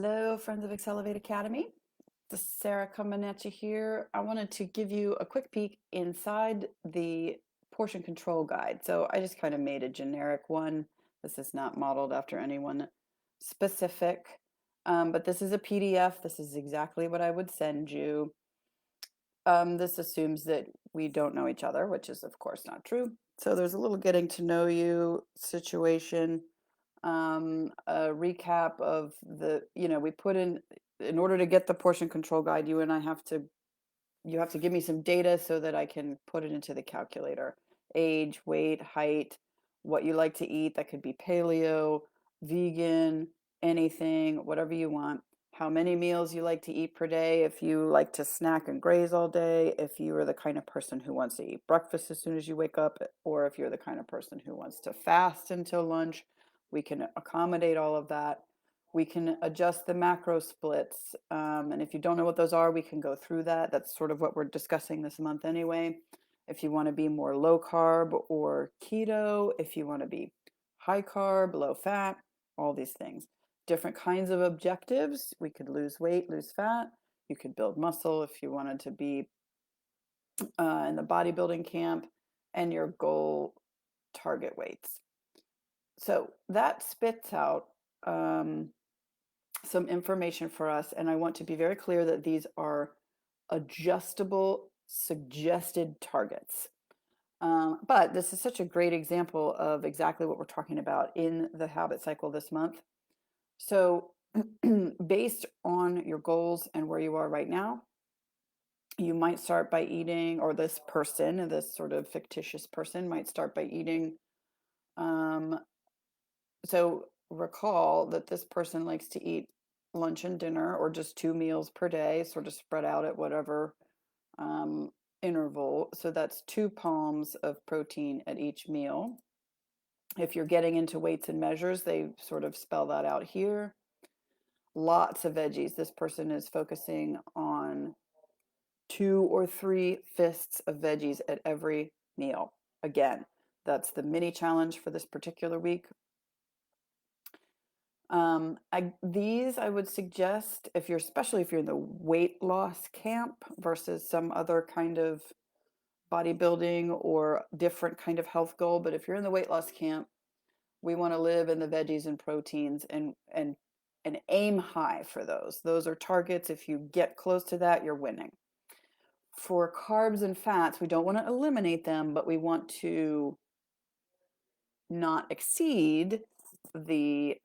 Hello, friends of Accelerate Academy. This is Sarah coming at you here. I wanted to give you a quick peek inside the portion control guide. So I just kind of made a generic one. This is not modeled after anyone specific, but this is a PDF. This is exactly what I would send you. This assumes that we don't know each other, which is of course not true. So there's a little getting to know you situation, a recap of we put in order to get the portion control guide, you have to give me some data so that I can put it into the calculator. Age, weight, height, what you like to eat. That could be paleo, vegan, anything, whatever you want. How many meals you like to eat per day, if you like to snack and graze all day, if you are the kind of person who wants to eat breakfast as soon as you wake up, or if you're the kind of person who wants to fast until lunch, we can accommodate all of that. We can adjust the macro splits. And if you don't know what those are, we can go through that. That's sort of what we're discussing this month anyway. If you want to be more low carb or keto, if you want to be high carb, low fat, all these things. Different kinds of objectives. We could lose weight, lose fat. You could build muscle if you wanted to be in the bodybuilding camp, and your goal target weights. So that spits out some information for us, and I want to be very clear that these are adjustable suggested targets. But this is such a great example of exactly what we're talking about in the habit cycle this month. So based on your goals and where you are right now, you might start by eating, or this person, this sort of fictitious person might start by eating. So recall that this person likes to eat lunch and dinner, or just 2 meals per day, sort of spread out at whatever interval. So that's 2 palms of protein at each meal. If you're getting into weights and measures, they sort of spell that out here. Lots of veggies. This person is focusing on 2 or 3 fists of veggies at every meal. Again, that's the mini challenge for this particular week. These I would suggest, especially if you're in the weight loss camp versus some other kind of bodybuilding or different kind of health goal. But if you're in the weight loss camp, we want to live in the veggies and proteins and aim high for those. Those are targets. If you get close to that, you're winning. For carbs and fats, we don't want to eliminate them, but we want to not exceed the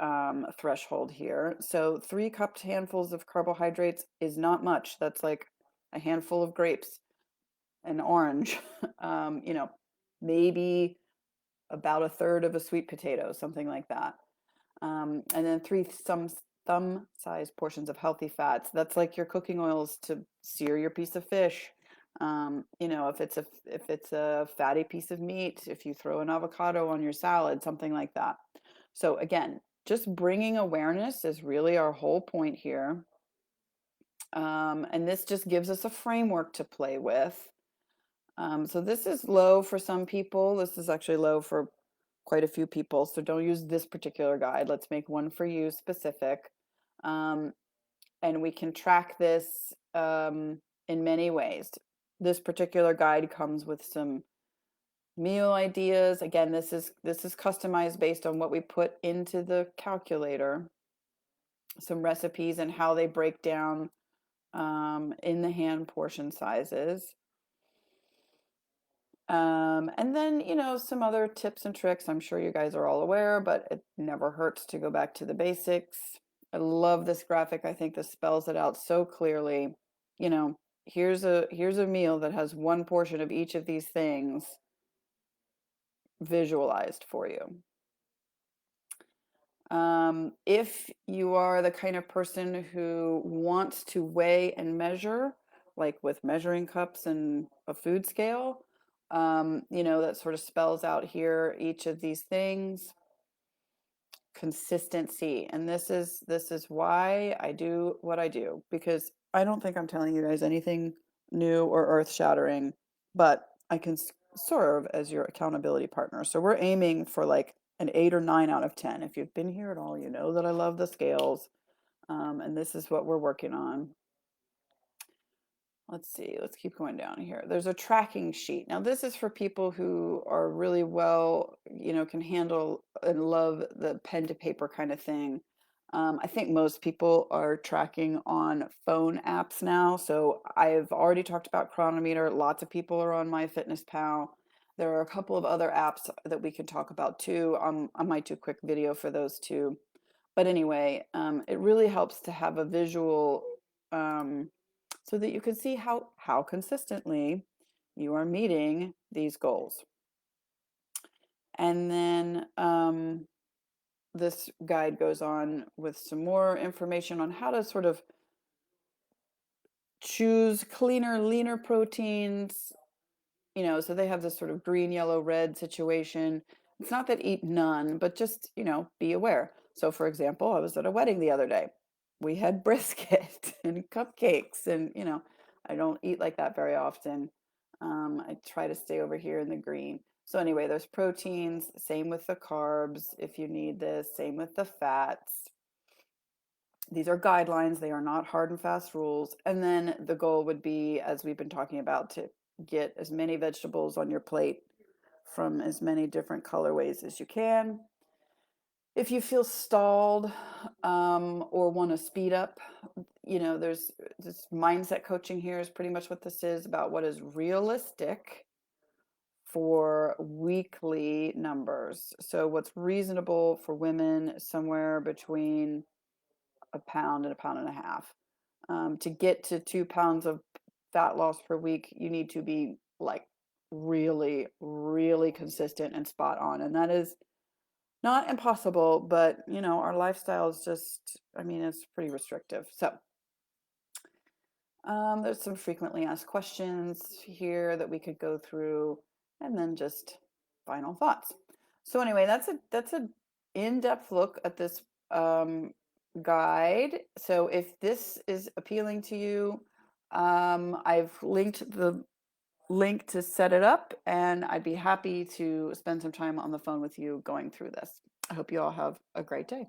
threshold here. So 3 cupped handfuls of carbohydrates is not much. That's like a handful of grapes, an orange, maybe about a third of a sweet potato, something like that. And then 3 thumb-sized portions of healthy fats. That's like your cooking oils to sear your piece of fish. If it's a fatty piece of meat, if you throw an avocado on your salad, something like that. So again, just bringing awareness is really our whole point here. And this just gives us a framework to play with. So this is low for some people. This is actually low for quite a few people. So don't use this particular guide. Let's make one for you specific. And we can track this in many ways. This particular guide comes with some meal ideas. Again, this is customized based on what we put into the calculator. Some recipes and how they break down in the hand portion sizes. And then, some other tips and tricks. I'm sure you guys are all aware, but it never hurts to go back to the basics. I love this graphic. I think this spells it out so clearly. Here's a meal that has one portion of each of these things visualized for you. If you are the kind of person who wants to weigh and measure, like with measuring cups and a food scale, that sort of spells out here each of these things. Consistency. And this is why I do what I do, because I don't think I'm telling you guys anything new or earth-shattering, but I can serve as your accountability partner. So we're aiming for like an 8 or 9 out of 10. If you've been here at all, you know that I love the scales. And this is what we're working on. Let's see, let's keep going down here. There's a tracking sheet. Now, this is for people who are really well, can handle and love the pen to paper kind of thing. I think most people are tracking on phone apps now. So I've already talked about Chronometer. Lots of people are on MyFitnessPal. There are a couple of other apps that we can talk about too. I might do a quick video for those too. But anyway, it really helps to have a visual um, so that you can see how consistently you are meeting these goals. And then this guide goes on with some more information on how to sort of choose cleaner, leaner proteins. So they have this sort of green, yellow, red situation. It's not that eat none, but just, be aware. So, for example, I was at a wedding the other day. We had brisket and cupcakes, and, I don't eat like that very often. I try to stay over here in the green. So, anyway, there's proteins, same with the carbs if you need this, same with the fats. These are guidelines, they are not hard and fast rules. And then the goal would be, as we've been talking about, to get as many vegetables on your plate from as many different colorways as you can. If you feel stalled or want to speed up, there's this mindset coaching here is pretty much what this is about what is realistic for weekly numbers. So, what's reasonable for women, somewhere between a pound and a pound and a half. To get to 2 pounds of fat loss per week, you need to be like really, really consistent and spot on. And that is not impossible, but our lifestyle is just, it's pretty restrictive. So there's some frequently asked questions here that we could go through, and then just final thoughts. So anyway, that's a in-depth look at this guide. So if this is appealing to you, I've linked the link to set it up, and I'd be happy to spend some time on the phone with you going through this. I hope you all have a great day.